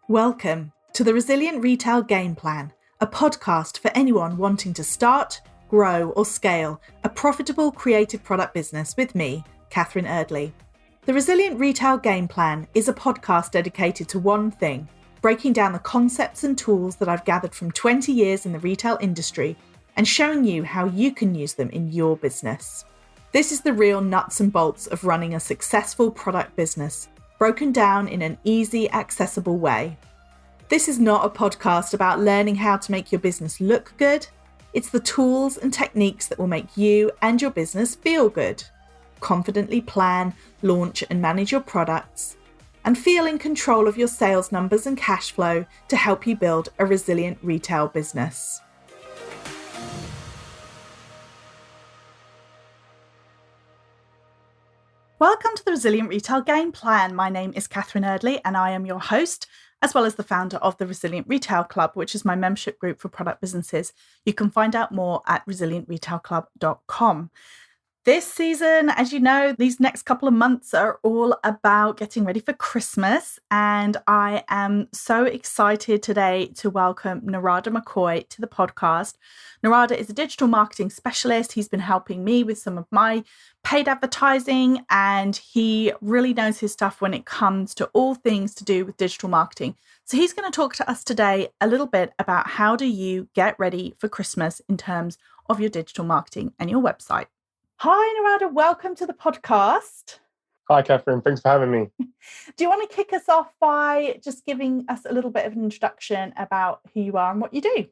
Welcome to the Resilient Retail Game Plan, a podcast for anyone wanting to start, grow or scale a profitable creative product business with me, Catherine Eardley. The Resilient Retail Game Plan is a podcast dedicated to one thing, breaking down the concepts and tools that I've gathered from 20 years in the retail industry and showing you how you can use them in your business. This is the real nuts and bolts of running a successful product business, broken down in an easy, accessible way. This is not a podcast about learning how to make your business look good. It's the tools and techniques that will make you and your business feel good. Confidently plan, launch and manage your products, and feel in control of your sales numbers and cash flow to help you build a resilient retail business. Welcome to the Resilient Retail Game Plan. My name is Catherine Eardley and I am your host, as well as the founder of the Resilient Retail Club, which is my membership group for product businesses. You can find out more at resilientretailclub.com. This season, as you know, these next couple of months are all about getting ready for Christmas. And I am so excited today to welcome Narada McKoy to the podcast. Narada is a digital marketing specialist. He's been helping me with some of my paid advertising, and he really knows his stuff when it comes to all things to do with digital marketing. So he's going to talk to us today a little bit about how do you get ready for Christmas in terms of your digital marketing and your website. Hi, Narada. Welcome to the podcast. Hi, Catherine. Thanks for having me. Do you want to kick us off by just giving us a little bit of an introduction about who you are and what you do?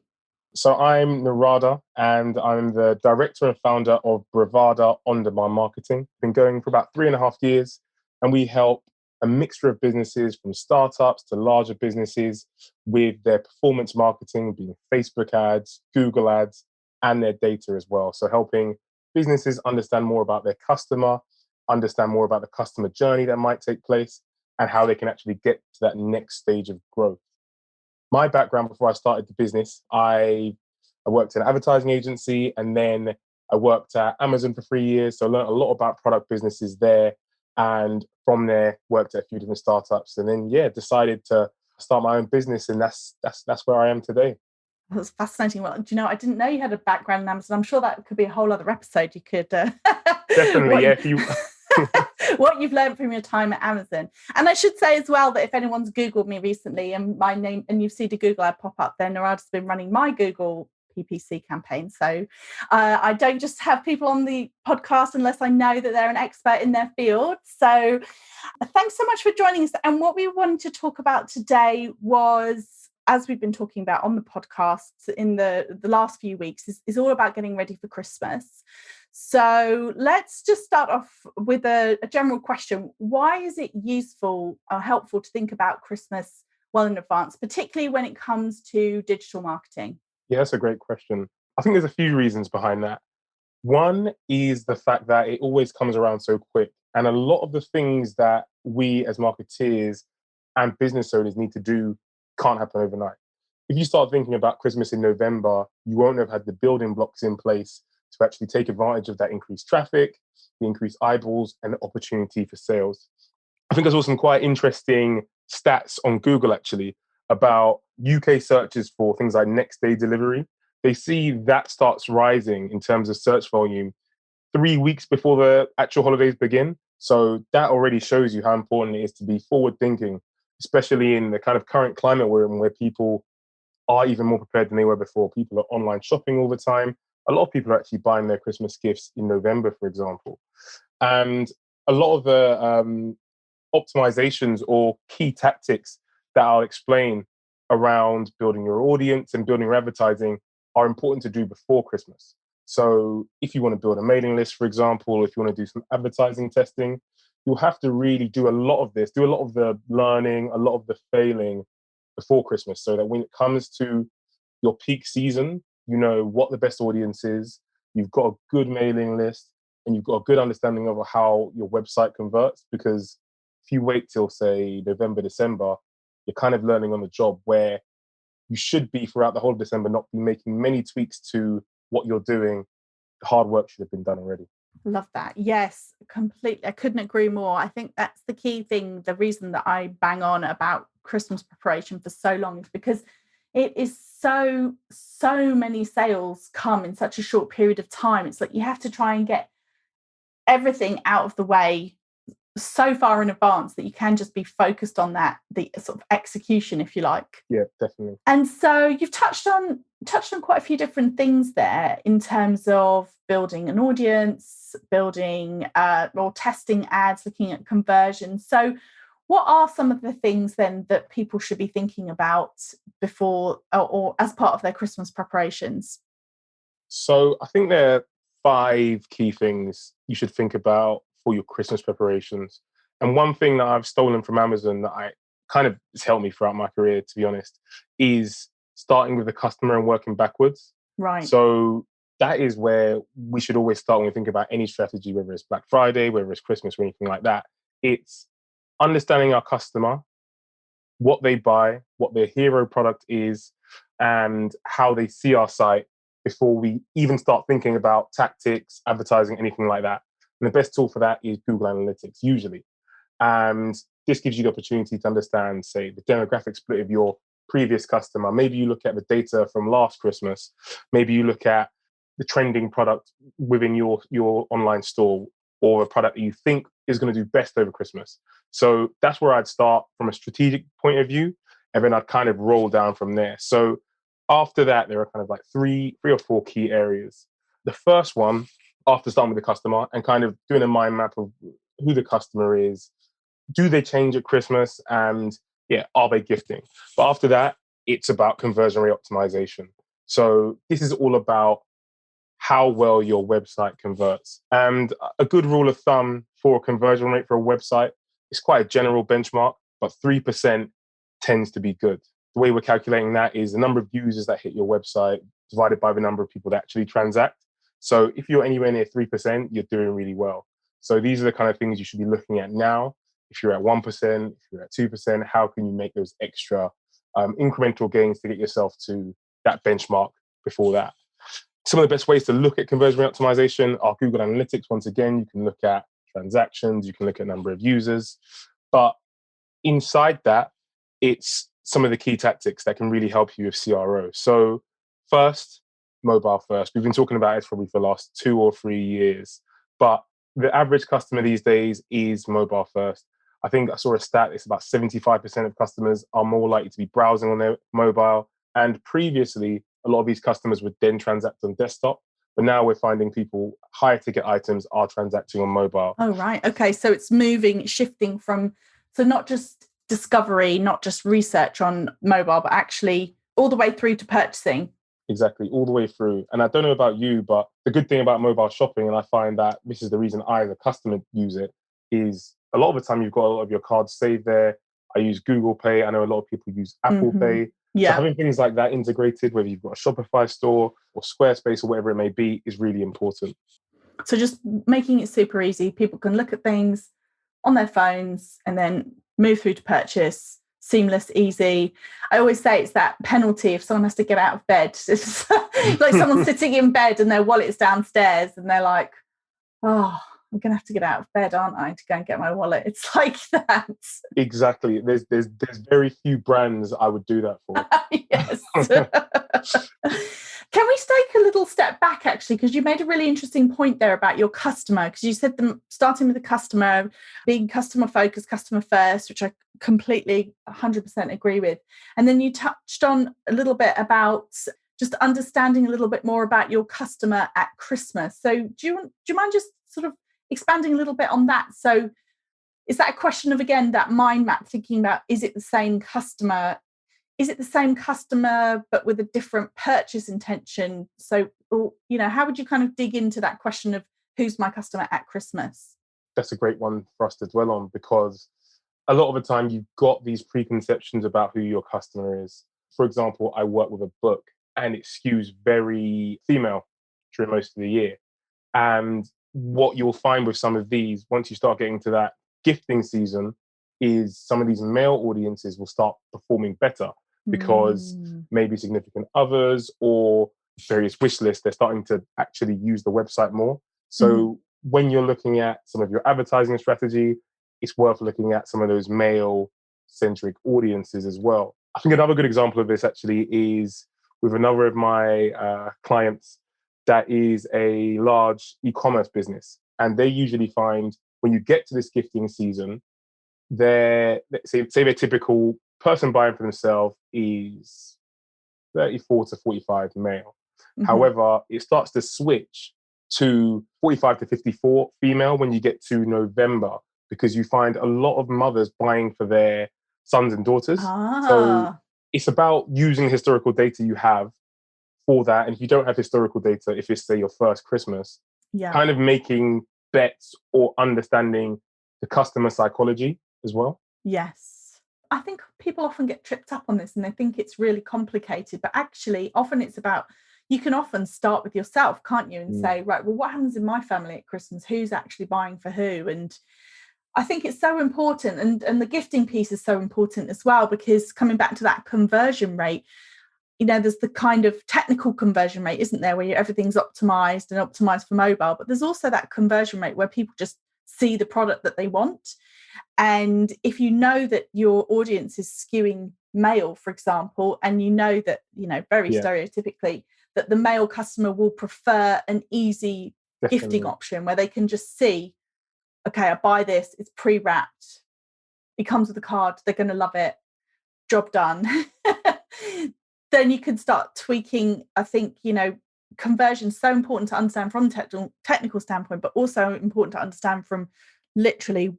So I'm Narada, and I'm the director and founder of Bravada On-Demand Marketing. Been going for about 3.5 years, and we help a mixture of businesses from startups to larger businesses with their performance marketing, being Facebook ads, Google ads, and their data as well. So helping businesses understand more about their customer, understand more about the customer journey that might take place, and how they can actually get to that next stage of growth. My background before I started the business, I worked in an advertising agency, and then I worked at Amazon for 3 years. So I learned a lot about product businesses there. And from there, worked at a few different startups, and then, decided to start my own business. And that's where I am today. That's fascinating. Well, do you know, I didn't know you had a background in Amazon. I'm sure that could be a whole other episode. You could Definitely, yeah. If you what you've learned from your time at Amazon. And I should say as well that if anyone's Googled me recently and my name, and you see the Google ad pop up, then Narada's been running my Google PPC campaign. So I don't just have people on the podcast unless I know that they're an expert in their field. So thanks so much for joining us. And what we wanted to talk about today was, as we've been talking about on the podcast in the last few weeks, is all about getting ready for Christmas. So let's just start off with a general question. Why is it useful or helpful to think about Christmas well in advance, particularly when it comes to digital marketing? Yeah, that's a great question. I think there's a few reasons behind that. One is the fact that it always comes around so quick. And a lot of the things that we as marketeers and business owners need to do can't happen overnight. If you start thinking about Christmas in November, you won't have had the building blocks in place to actually take advantage of that increased traffic, the increased eyeballs, and the opportunity for sales. I think I saw some quite interesting stats on Google actually about UK searches for things like next day delivery. They see that starts rising in terms of search volume 3 weeks before the actual holidays begin. So that already shows you how important it is to be forward thinking, especially in the kind of current climate we're in, where people are even more prepared than they were before. People are online shopping all the time. A lot of people are actually buying their Christmas gifts in November, for example. And a lot of the optimizations or key tactics that I'll explain around building your audience and building your advertising are important to do before Christmas. So if you want to build a mailing list, for example, if you want to do some advertising testing, you'll have to really do a lot of this, do a lot of the learning, a lot of the failing before Christmas, so that when it comes to your peak season, you know what the best audience is, you've got a good mailing list, and you've got a good understanding of how your website converts. Because if you wait till, say, November, December, you're kind of learning on the job, where you should be throughout the whole of December not be making many tweaks to what you're doing. The hard work should have been done already. Love that. Yes, completely. I couldn't agree more. I think that's the key thing, the reason that I bang on about Christmas preparation for so long is because it is so many sales come in such a short period of time. It's like you have to try and get everything out of the way so far in advance that you can just be focused on the sort of execution, if you like. Yeah, definitely. And so you've touched on quite a few different things there in terms of building an audience, building or testing ads, looking at conversion. So what are some of the things then that people should be thinking about before or as part of their Christmas preparations? So I think there are 5 key things you should think about for your Christmas preparations. And one thing that I've stolen from Amazon that I kind of has helped me throughout my career, to be honest, is starting with the customer and working backwards. Right. So that is where we should always start when we think about any strategy, whether it's Black Friday, whether it's Christmas or anything like that. It's understanding our customer, what they buy, what their hero product is, and how they see our site before we even start thinking about tactics, advertising, anything like that. And the best tool for that is Google Analytics, usually. And this gives you the opportunity to understand, say, the demographic split of your previous customer. Maybe you look at the data from last Christmas. Maybe you look at the trending product within your online store, or a product that you think is going to do best over Christmas. So that's where I'd start from a strategic point of view, and then I'd kind of roll down from there. So after that, there are kind of like three or four key areas. The first one, after starting with the customer and kind of doing a mind map of who the customer is, do they change at Christmas, and are they gifting? But after that, it's about conversion rate optimization. So this is all about how well your website converts. And a good rule of thumb for a conversion rate for a website is quite a general benchmark, but 3% tends to be good. The way we're calculating that is the number of users that hit your website divided by the number of people that actually transact. So if you're anywhere near 3%, you're doing really well. So these are the kind of things you should be looking at now. If you're at 1%, if you're at 2%, how can you make those extra incremental gains to get yourself to that benchmark before that? Some of the best ways to look at conversion rate optimization are Google Analytics. Once again, you can look at transactions, you can look at number of users. But inside that, it's some of the key tactics that can really help you with CRO. So first, mobile first. We've been talking about it probably for the last 2 or 3 years. But the average customer these days is mobile first. I think I saw a stat, it's about 75% of customers are more likely to be browsing on their mobile. And previously, a lot of these customers would then transact on desktop. But now we're finding people, higher ticket items are transacting on mobile. Oh, right. Okay. So it's shifting from, so not just discovery, not just research on mobile, but actually all the way through to purchasing. Exactly, all the way through. And I don't know about you, but the good thing about mobile shopping, and I find that this is the reason I, as a customer, use it, is a lot of the time you've got a lot of your cards saved there. I use Google Pay. I know a lot of people use Apple Pay. Yeah. So having things like that integrated, whether you've got a Shopify store or Squarespace or whatever it may be, is really important. So just making it super easy. People can look at things on their phones and then move through to purchase. Seamless, easy. I always say it's that penalty if someone has to get out of bed. It's like someone sitting in bed and their wallet's downstairs and they're like, oh, I'm going to have to get out of bed, aren't I, to go and get my wallet. It's like that. Exactly. There's very few brands I would do that for. Yes. Can we take a little step back, actually, because you made a really interesting point there about your customer, because you said them starting with the customer, being customer focused, customer first, which I completely 100% agree with. And then you touched on a little bit about just understanding a little bit more about your customer at Christmas. So do you mind just sort of expanding a little bit on that? So is that a question of, again, that mind map, thinking about, is it the same customer? Is it the same customer, but with a different purchase intention? So, how would you kind of dig into that question of who's my customer at Christmas? That's a great one for us to dwell on, because a lot of the time you've got these preconceptions about who your customer is. For example, I work with a book and it skews very female during most of the year. And what you'll find with some of these, once you start getting to that gifting season, is some of these male audiences will start performing better because maybe significant others or various wish lists, they're starting to actually use the website more. So when you're looking at some of your advertising strategy, it's worth looking at some of those male gift-centric audiences as well. I think another good example of this actually is with another of my clients that is a large e-commerce business. And they usually find when you get to this gifting season, say their typical person buying for themselves is 34 to 45 male. Mm-hmm. However, it starts to switch to 45 to 54 female when you get to November, because you find a lot of mothers buying for their sons and daughters. So it's about using historical data you have for that. And if you don't have historical data, if it's, say, your first Christmas, kind of making bets or understanding the customer psychology as well. Yes. I think people often get tripped up on this and they think it's really complicated, but actually often it's about, you can often start with yourself, can't you? And say, right, well, what happens in my family at Christmas? Who's actually buying for who? And I think it's so important. And the gifting piece is so important as well, because coming back to that conversion rate, there's the kind of technical conversion rate, isn't there, where everything's optimized for mobile, but there's also that conversion rate where people just see the product that they want. And if you know that your audience is skewing male, for example, and you know that, very stereotypically, that the male customer will prefer an easy gifting option where they can just see, okay, I buy this, it's pre-wrapped, it comes with a card, they're going to love it, job done. Then you can start tweaking. I think, conversion is so important to understand from a technical standpoint, but also important to understand from literally,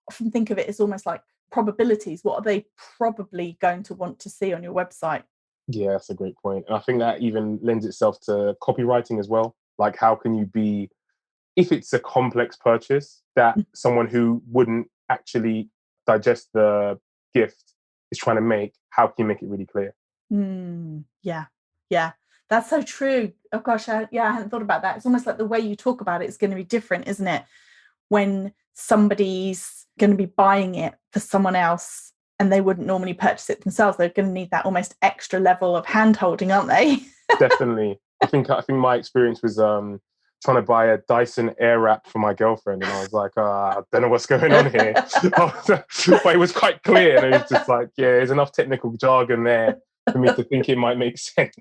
often think of it as almost like probabilities. What are they probably going to want to see on your website? Yeah, that's a great point. And I think that even lends itself to copywriting as well. Like, how can you be, if it's a complex purchase that someone who wouldn't actually digest the gift is trying to make, how can you make it really clear? Yeah, that's so true. Oh gosh, I hadn't thought about that. It's almost like the way you talk about it is going to be different, isn't it? When somebody's going to be buying it for someone else and they wouldn't normally purchase it themselves, they're going to need that almost extra level of hand-holding, aren't they? Definitely. I think my experience was trying to buy a Dyson Airwrap for my girlfriend, and I was like, I don't know what's going on here. But it was quite clear, and it was just like, there's enough technical jargon there for me to think it might make sense.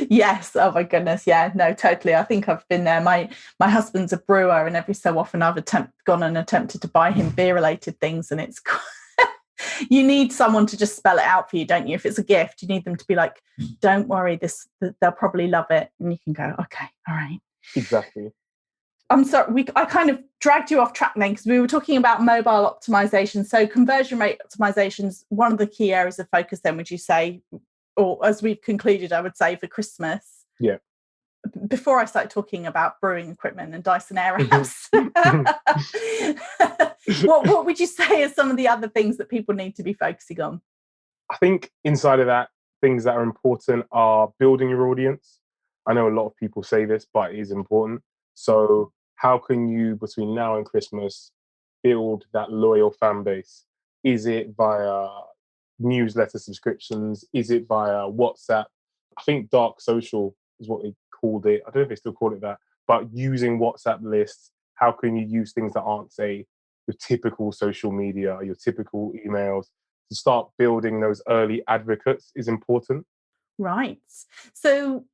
Yes. Oh my goodness. Yeah, no, totally. I think I've been there. My husband's a brewer, and every so often I've gone and attempted to buy him beer related things, and it's you need someone to just spell it out for you, don't you? If it's a gift, you need them to be like, don't worry, they'll probably love it. And you can go, okay, all right. Exactly. I'm sorry, I kind of dragged you off track then, because we were talking about mobile optimization. So conversion rate optimization is one of the key areas of focus then, would you say, or as we've concluded, I would say, for Christmas? Yeah. Before I start talking about brewing equipment and Dyson Airwraps, what would you say are some of the other things that people need to be focusing on? I think inside of that, things that are important are building your audience. I know a lot of people say this, but it is important. So how can you, between now and Christmas, build that loyal fan base? Is it via newsletter subscriptions? Is it via WhatsApp? I think dark social is what they called it. I don't know if they still call it that, but using WhatsApp lists, how can you use things that aren't, say, your typical social media, your typical emails? To start building those early advocates is important. Right. So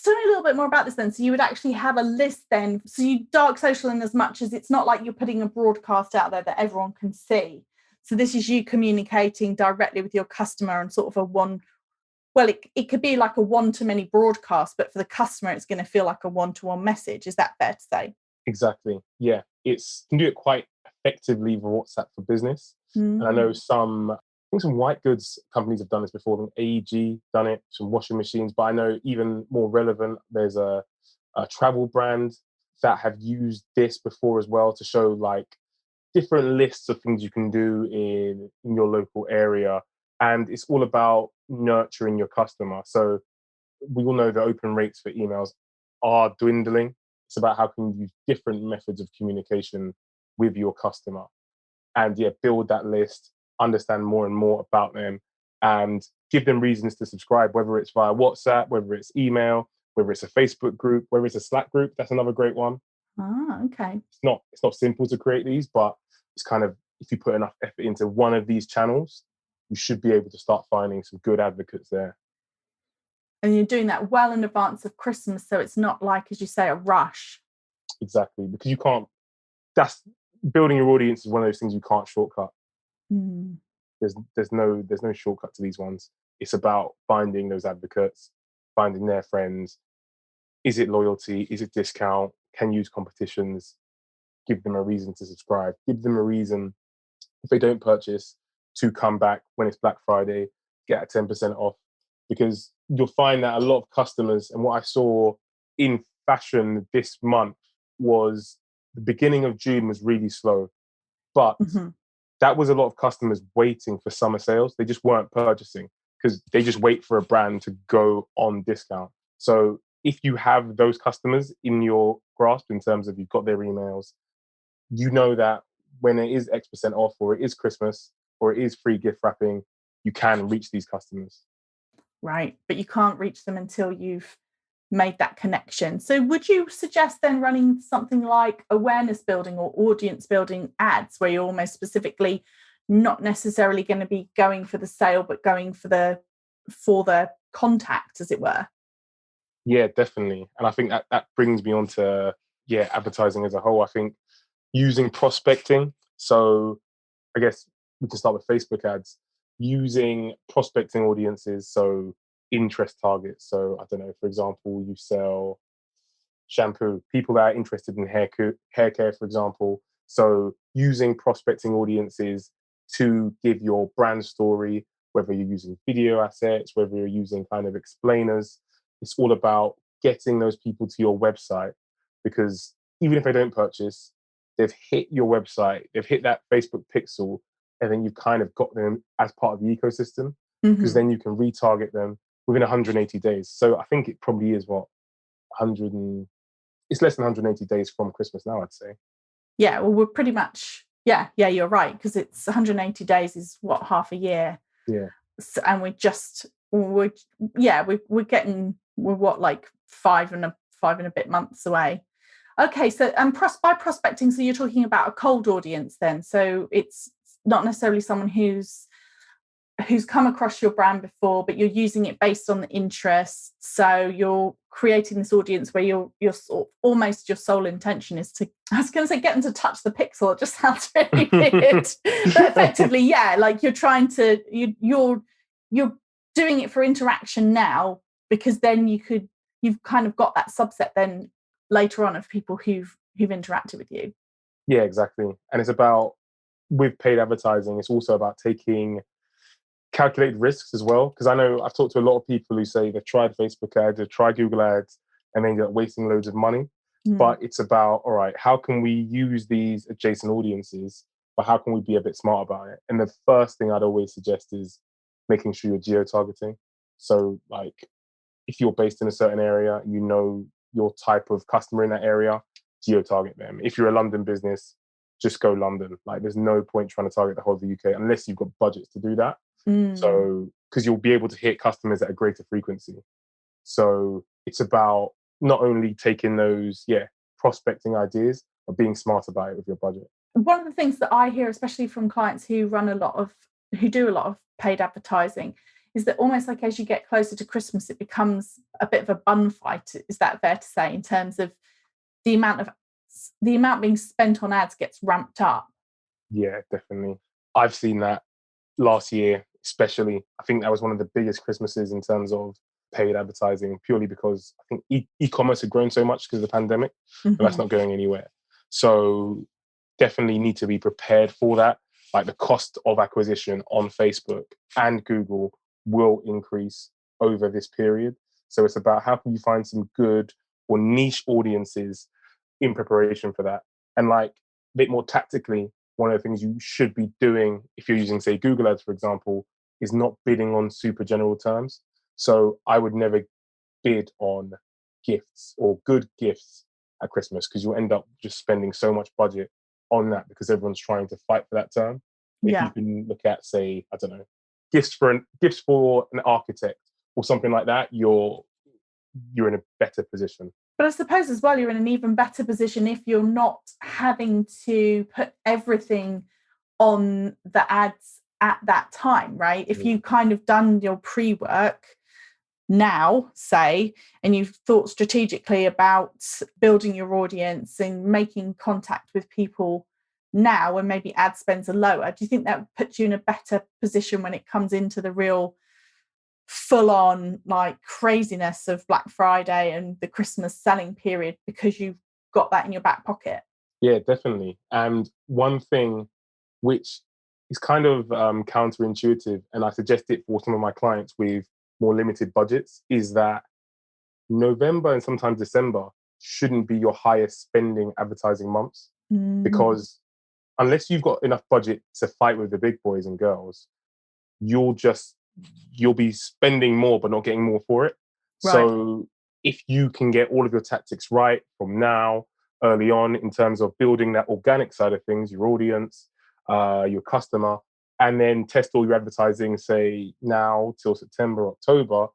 tell me a little bit more about this then. So you would actually have a list then. So you dark social in as much as it's not like you're putting a broadcast out there that everyone can see. So this is you communicating directly with your customer and sort of it could be like a one-to-many broadcast, but for the customer, it's going to feel like a one-to-one message. Is that fair to say? Exactly. Yeah. You can do it quite effectively with WhatsApp for business. And I know some white goods companies have done this before. I think AEG done it, some washing machines. But I know even more relevant, there's a travel brand that have used this before as well to show like different lists of things you can do in your local area. And it's all about nurturing your customer. So we all know the open rates for emails are dwindling. It's about how can you use different methods of communication with your customer. And build that list, understand more and more about them, and give them reasons to subscribe, whether it's via WhatsApp, whether it's email, whether it's a Facebook group, whether it's a Slack group. That's another great one. Okay. It's not simple to create these, but it's kind of, if you put enough effort into one of these channels, you should be able to start finding some good advocates there. And you're doing that well in advance of Christmas, so it's not like, as you say, a rush. Exactly, because you can't. That's building your audience is one of those things you can't shortcut. Mm. There's no shortcut to these ones. It's about finding those advocates, finding their friends. Is it loyalty? Is it discount? Can you use competitions? Give them a reason to subscribe. Give them a reason, if they don't purchase, to come back when it's Black Friday, get a 10% off. Because you'll find that a lot of customers, and what I saw in fashion this month was the beginning of June was really slow. But that was a lot of customers waiting for summer sales. They just weren't purchasing because they just wait for a brand to go on discount. So if you have those customers in your grasp in terms of you've got their emails, you know that when it is X% off, or it is Christmas, or it is free gift wrapping, you can reach these customers. Right. But you can't reach them until you've made that connection. So would you suggest then running something like awareness building or audience building ads, where you're almost specifically not necessarily going to be going for the sale, but going for the contact, as it were? Yeah, definitely. And I think that brings me on to advertising as a whole. I think using prospecting. So I guess we can start with Facebook ads, using prospecting audiences, so interest targets. So I don't know, for example, you sell shampoo, people that are interested in hair care, for example. So using prospecting audiences to give your brand story, whether you're using video assets, whether you're using kind of explainers, it's all about getting those people to your website, because even if they don't purchase, they've hit your website, they've hit that Facebook pixel, and then you've kind of got them as part of the ecosystem, because then you can retarget them within 180 days. So I think it probably is it's less than 180 days from Christmas now, I'd say. Yeah, well, we're pretty much, you're right, because it's 180 days is what, half a year. Yeah. So, and we're what, like five and a bit months away. Okay, so by prospecting, so you're talking about a cold audience then. So it's not necessarily someone who's come across your brand before, but you're using it based on the interest. So you're creating this audience where you're sort of, almost your sole intention is to, I was going to say, get them to touch the pixel. It just sounds really weird, but effectively, like you're trying to, you're doing it for interaction now, because then you've kind of got that subset then later on of people who've interacted with you. Yeah, exactly. And it's about, with paid advertising, it's also about taking calculate risks as well. Because I know I've talked to a lot of people who say they've tried Facebook ads, they've tried Google ads, and they end up wasting loads of money. But it's about, all right, how can we use these adjacent audiences, but how can we be a bit smart about it? And the first thing I'd always suggest is making sure you're geo-targeting. So like, if you're based in a certain area, you know your type of customer in that area, geo-target them. If you're a London business, just go London. Like, there's no point trying to target the whole of the UK unless you've got budgets to do that. So, because you'll be able to hit customers at a greater frequency. So it's about not only taking those, prospecting ideas, but being smart about it with your budget. One of the things that I hear, especially from clients who do a lot of paid advertising, is that almost like as you get closer to Christmas, it becomes a bit of a bun fight. Is that fair to say, in terms of the amount being spent on ads gets ramped up? Yeah, definitely. I've seen that last year, especially. I think that was one of the biggest Christmases in terms of paid advertising, purely because I think e-commerce had grown so much because of the pandemic, but that's not going anywhere. So definitely need to be prepared for that. Like, the cost of acquisition on Facebook and Google will increase over this period. So it's about, how can you find some good or niche audiences in preparation for that? And like, a bit more tactically, one of the things you should be doing if you're using, say, Google ads, for example, is not bidding on super general terms. So I would never bid on gifts or good gifts at Christmas, because you'll end up just spending so much budget on that because everyone's trying to fight for that term. Yeah. If you can look at, say, I don't know, gifts for an architect or something like that, you're in a better position. But I suppose as well, you're in an even better position if you're not having to put everything on the ads at that time, right? If you kind of done your pre-work now, say, and you've thought strategically about building your audience and making contact with people now when maybe ad spends are lower, do you think that puts you in a better position when it comes into the real full-on like craziness of Black Friday and the Christmas selling period, because you've got that in your back pocket? Yeah, definitely. And one thing which is kind of counterintuitive, and I suggest it for some of my clients with more limited budgets, is that November and sometimes December shouldn't be your highest spending advertising months, because unless you've got enough budget to fight with the big boys and girls, you'll be spending more but not getting more for it. Right. So if you can get all of your tactics right from now, early on, in terms of building that organic side of things, your audience, your customer, and then test all your advertising, say now till September, October,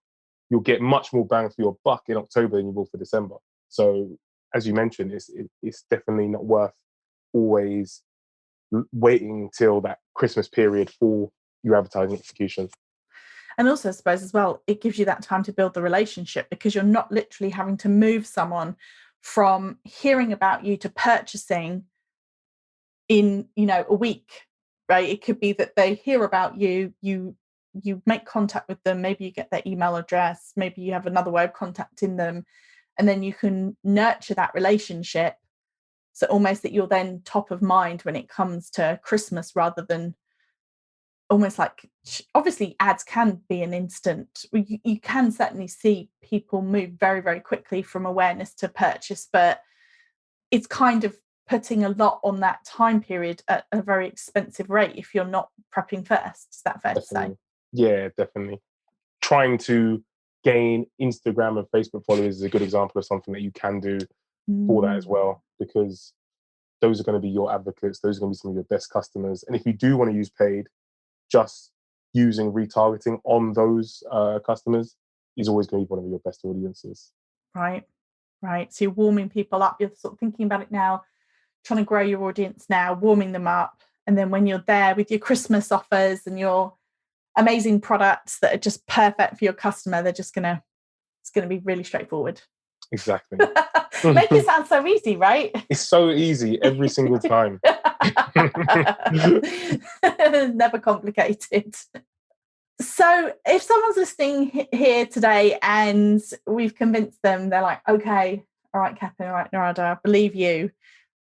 you'll get much more bang for your buck in October than you will for December. So as you mentioned, it's definitely not worth always waiting till that Christmas period for your advertising execution. And also, I suppose as well, it gives you that time to build the relationship, because you're not literally having to move someone from hearing about you to purchasing in, a week, right? It could be that they hear about you, you make contact with them, maybe you get their email address, maybe you have another way of contacting them, and then you can nurture that relationship. So almost that you're then top of mind when it comes to Christmas, rather than almost like, obviously ads can be an instant. You can certainly see people move very, very quickly from awareness to purchase, but it's kind of putting a lot on that time period at a very expensive rate if you're not prepping first. Is that fair Definitely. to say? Yeah, definitely. Trying to gain Instagram and Facebook followers is a good example of something that you can do for that as well, because those are going to be your advocates. Those are going to be some of your best customers. And if you do want to use paid, just using retargeting on those customers is always going to be one of your best audiences. Right. So you're warming people up. You're sort of thinking about it now, trying to grow your audience now, warming them up. And then when you're there with your Christmas offers and your amazing products that are just perfect for your customer, it's going to be really straightforward. Exactly. Make it sound so easy, right? It's so easy every single time. Never complicated. So if someone's listening here today and we've convinced them, they're like, okay, all right, Catherine, all right, Narada, I believe you.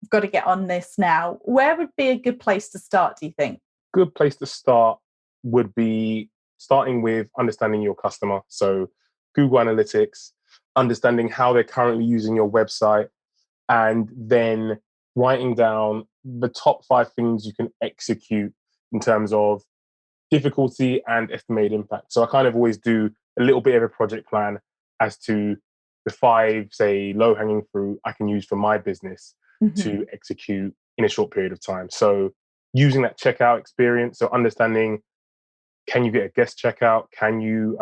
I've got to get on this now. Where would be a good place to start, do you think? Good place to start would be starting with understanding your customer. So Google Analytics, understanding how they're currently using your website, and then writing down the top 5 things you can execute in terms of difficulty and estimated impact. So I kind of always do a little bit of a project plan as to the 5, say, low-hanging fruit I can use for my business to execute in a short period of time. So using that checkout experience, so understanding, can you get a guest checkout? Can you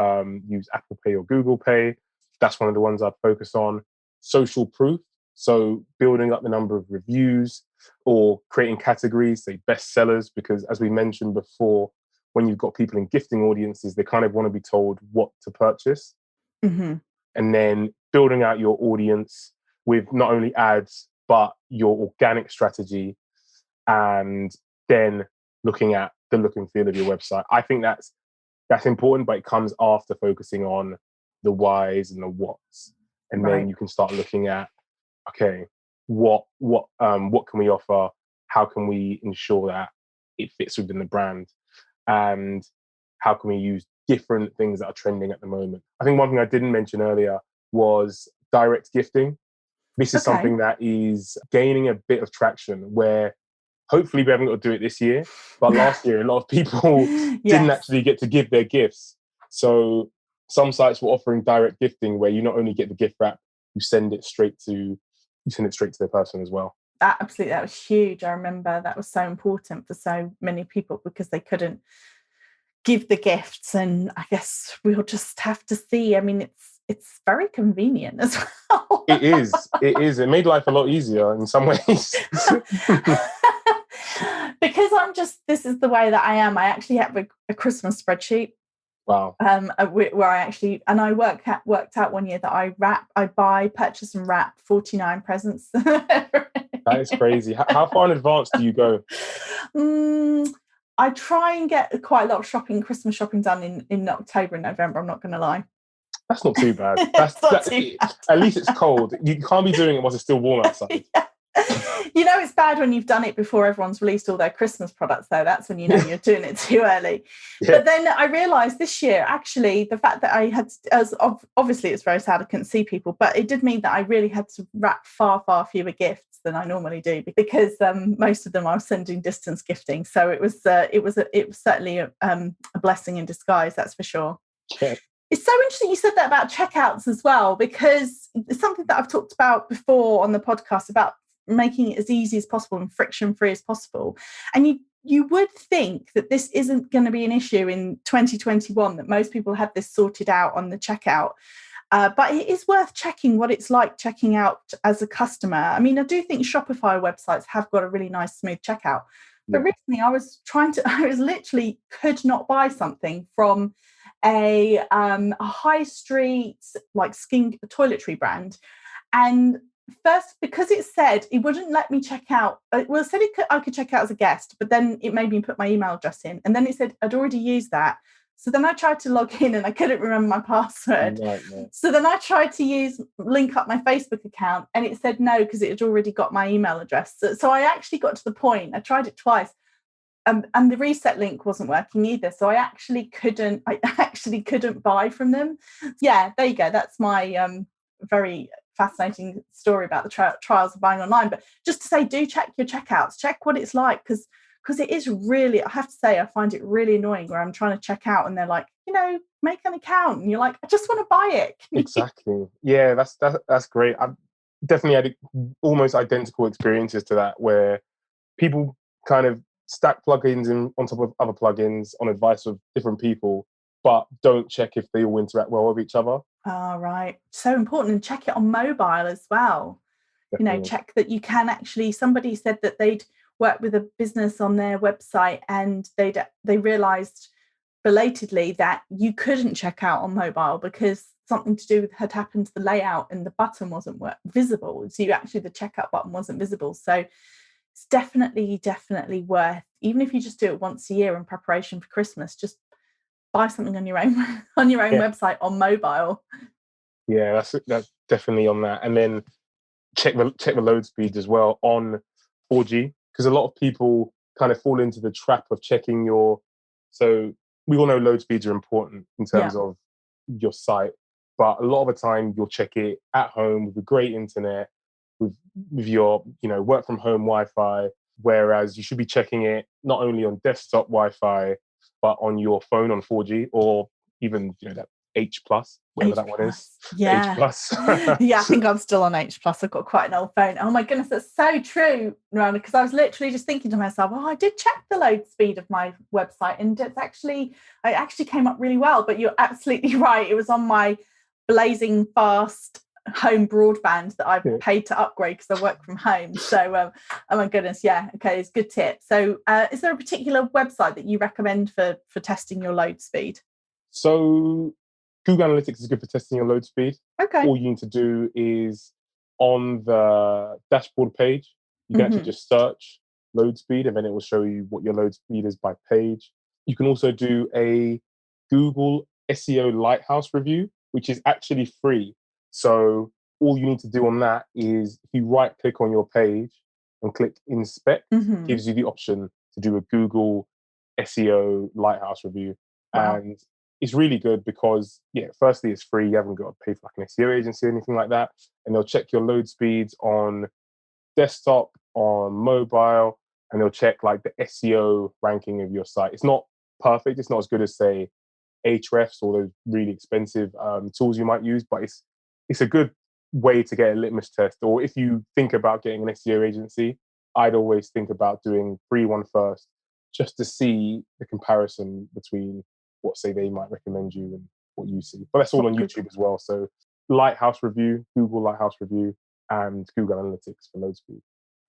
use Apple Pay or Google Pay? That's one of the ones I'd focus on. Social proof, so building up the number of reviews or creating categories, say best sellers, because as we mentioned before, when you've got people in gifting audiences, they kind of want to be told what to purchase. And then building out your audience with not only ads, but your organic strategy, and then looking at the look and feel of your website. I think that's important, but it comes after focusing on the whys and the whats. And then you can start looking at, okay, what can we offer? How can we ensure that it fits within the brand? And how can we use different things that are trending at the moment? I think one thing I didn't mention earlier was direct gifting. This is something that is gaining a bit of traction, where hopefully we haven't got to do it this year, but last year a lot of people didn't actually get to give their gifts. So some sites were offering direct gifting, where you not only get the gift wrap, you send it straight to their person as well. Absolutely, that was huge. I remember that was so important for so many people, because they couldn't give the gifts, and I guess we'll just have to see. I mean, it's very convenient as well. It is. It made life a lot easier in some ways. Because this is the way that I am. I actually have a Christmas spreadsheet. Wow. Where I worked out one year that I purchase and wrap 49 presents. That is crazy. How far in advance do you go? I try and get quite a lot of Christmas shopping done in October and November, I'm not going to lie. That's not too bad. Too bad. At least it's cold. You can't be doing it once it's still warm outside. Yeah. You know, it's bad when you've done it before everyone's released all their Christmas products, though. That's when you know you're doing it too early. Yeah. But then I realised this year, actually, the fact that I had, obviously it's very sad I couldn't see people, but it did mean that I really had to wrap far, far fewer gifts than I normally do, because most of them I was sending distance gifting. So it was certainly a blessing in disguise, that's for sure. Yeah. It's so interesting you said that about checkouts as well, because it's something that I've talked about before on the podcast about making it as easy as possible and friction-free as possible. And you would think that this isn't going to be an issue in 2021, that most people have this sorted out on the checkout. But it is worth checking what it's like checking out as a customer. I mean, I do think Shopify websites have got a really nice, smooth checkout. But recently I was literally could not buy something from a high street like skin toiletry brand, and first, because it said it wouldn't let me check out, it said I could check out as a guest, but then it made me put my email address in, and then it said I'd already used that. So then I tried to log in and I couldn't remember my password. Right. So then I tried to link up my Facebook account, and it said no, because it had already got my email address. So I actually got to the point, I tried it twice, and the reset link wasn't working either. So I actually couldn't buy from them. Yeah, there you go. That's my very fascinating story about the trials of buying online. But just to say, do check your checkouts, check what it's like, because it is really, I have to say, I find it really annoying where I'm trying to check out and they're like, make an account, and you're like, I just want to buy it. Exactly. Yeah, that's great. I've definitely had almost identical experiences to that, where people kind of stack plugins on top of other plugins on advice of different people, but don't check if they all interact well with each other. Oh, right. So important. And check it on mobile as well. Definitely. Check that you can actually, somebody said that they'd worked with a business on their website, and they realised belatedly that you couldn't check out on mobile because something to do with had happened to the layout and the button wasn't visible. So the checkout button wasn't visible. So it's definitely worth, even if you just do it once a year in preparation for Christmas, just buy something on your own website on mobile. Yeah, that's definitely on that. And then check the load speeds as well on 4G, because a lot of people kind of fall into the trap of checking so we all know load speeds are important in terms of your site, but a lot of the time you'll check it at home with a great internet, with your work from home Wi-Fi, whereas you should be checking it not only on desktop Wi-Fi but on your phone on 4G, or even that H+, whatever that one is. Yeah. H+. Yeah, I think I'm still on H+. I've got quite an old phone. Oh my goodness, that's so true, Narada, because I was literally just thinking to myself, I did check the load speed of my website, and it actually came up really well. But you're absolutely right. It was on my blazing fast home broadband that I paid to upgrade because I work from home. So, oh my goodness, yeah, okay, it's a good tip. So, is there a particular website that you recommend for testing your load speed? So, Google Analytics is good for testing your load speed. Okay. All you need to do is on the dashboard page, you can actually just search load speed, and then it will show you what your load speed is by page. You can also do a Google SEO Lighthouse review, which is actually free. So all you need to do on that is, if you right click on your page and click inspect, gives you the option to do a Google SEO Lighthouse review. Wow. And it's really good because, firstly, it's free. You haven't got to pay for like an SEO agency or anything like that. And they'll check your load speeds on desktop, on mobile, and they'll check like the SEO ranking of your site. It's not perfect. It's not as good as, say, Ahrefs or those really expensive tools you might use, but it's a good way to get a litmus test. Or if you think about getting an SEO agency, I'd always think about doing free one first, just to see the comparison between what, say, they might recommend you and what you see. But that's all on YouTube as well. So Lighthouse Review, Google Lighthouse Review, and Google Analytics for load speed.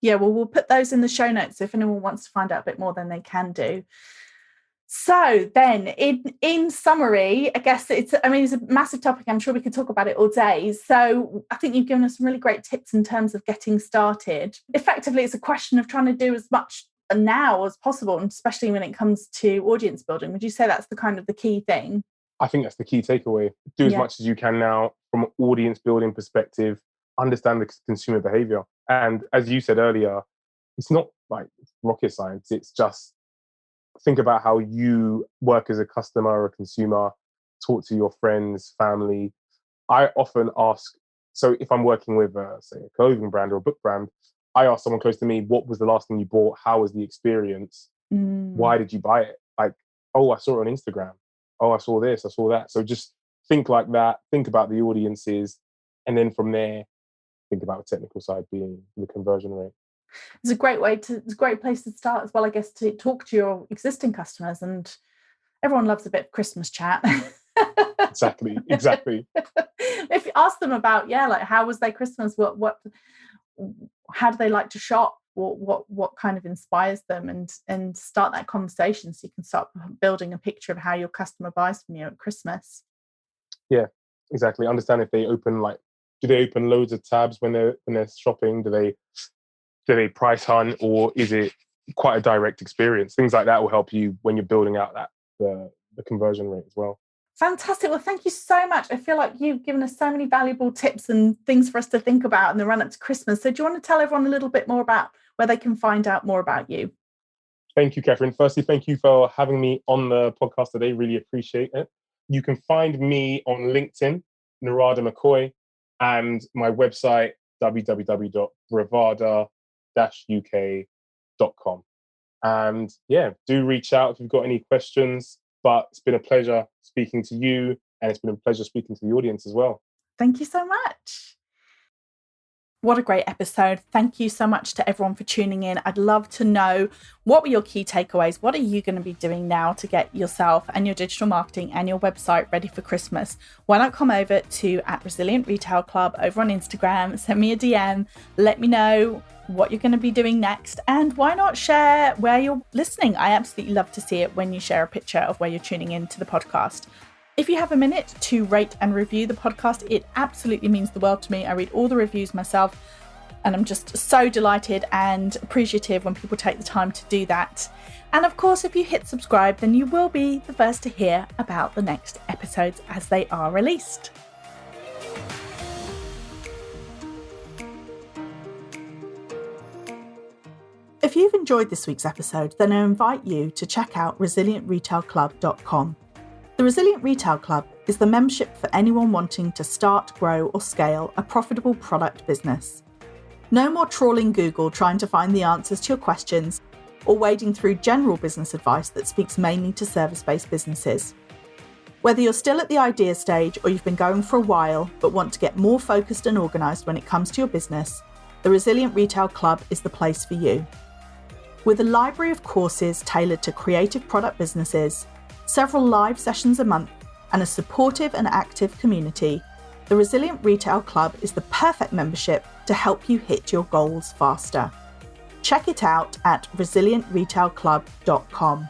Yeah, well, we'll put those in the show notes. So if anyone wants to find out a bit more, then they can do. So then in summary, I guess it's a massive topic. I'm sure we could talk about it all day. So I think you've given us some really great tips in terms of getting started. Effectively, it's a question of trying to do as much now as possible, and especially when it comes to audience building. Would you say that's the key thing? I think that's the key takeaway. Do as much as you can now from an audience building perspective, understand the consumer behavior. And as you said earlier, it's not like rocket science. It's just think about how you work as a customer or a consumer, talk to your friends, family. I often ask, so if I'm working with, say, a clothing brand or a book brand, I ask someone close to me, what was the last thing you bought? How was the experience? Why did you buy it? Like, oh, I saw it on Instagram. Oh, I saw this, I saw that. So just think like that, think about the audiences, and then from there, think about the technical side being the conversion rate. It's a great place to start as well, I guess, to talk to your existing customers, and everyone loves a bit of Christmas chat. Exactly. If you ask them about, like how was their Christmas? How do they like to shop? What kind of inspires them, and start that conversation so you can start building a picture of how your customer buys from you at Christmas. Yeah, exactly. Understand if they open do they open loads of tabs when they're shopping? Do they price hunt, or is it quite a direct experience? Things like that will help you when you're building out the conversion rate as well. Fantastic. Well, thank you so much. I feel like you've given us so many valuable tips and things for us to think about in the run up to Christmas. So do you want to tell everyone a little bit more about where they can find out more about you? Thank you, Catherine. Firstly, thank you for having me on the podcast today. Really appreciate it. You can find me on LinkedIn, Narada McKoy, and my website, www.bravada-uk.com. And do reach out if you've got any questions. But it's been a pleasure speaking to you, and it's been a pleasure speaking to the audience as well. Thank you so much. What a great episode. Thank you so much to everyone for tuning in. I'd love to know, what were your key takeaways? What are you going to be doing now to get yourself and your digital marketing and your website ready for Christmas? Why not come over to @Resilient Retail Club over on Instagram, send me a DM, let me know what you're going to be doing next, and why not share where you're listening? I absolutely love to see it when you share a picture of where you're tuning in to the podcast. If you have a minute to rate and review the podcast, it absolutely means the world to me. I read all the reviews myself, and I'm just so delighted and appreciative when people take the time to do that. And of course, if you hit subscribe, then you will be the first to hear about the next episodes as they are released. If you've enjoyed this week's episode, then I invite you to check out resilientretailclub.com. The Resilient Retail Club is the membership for anyone wanting to start, grow, or scale a profitable product business. No more trawling Google trying to find the answers to your questions, or wading through general business advice that speaks mainly to service-based businesses. Whether you're still at the idea stage or you've been going for a while but want to get more focused and organised when it comes to your business, the Resilient Retail Club is the place for you. With a library of courses tailored to creative product businesses, several live sessions a month, and a supportive and active community, the Resilient Retail Club is the perfect membership to help you hit your goals faster. Check it out at resilientretailclub.com.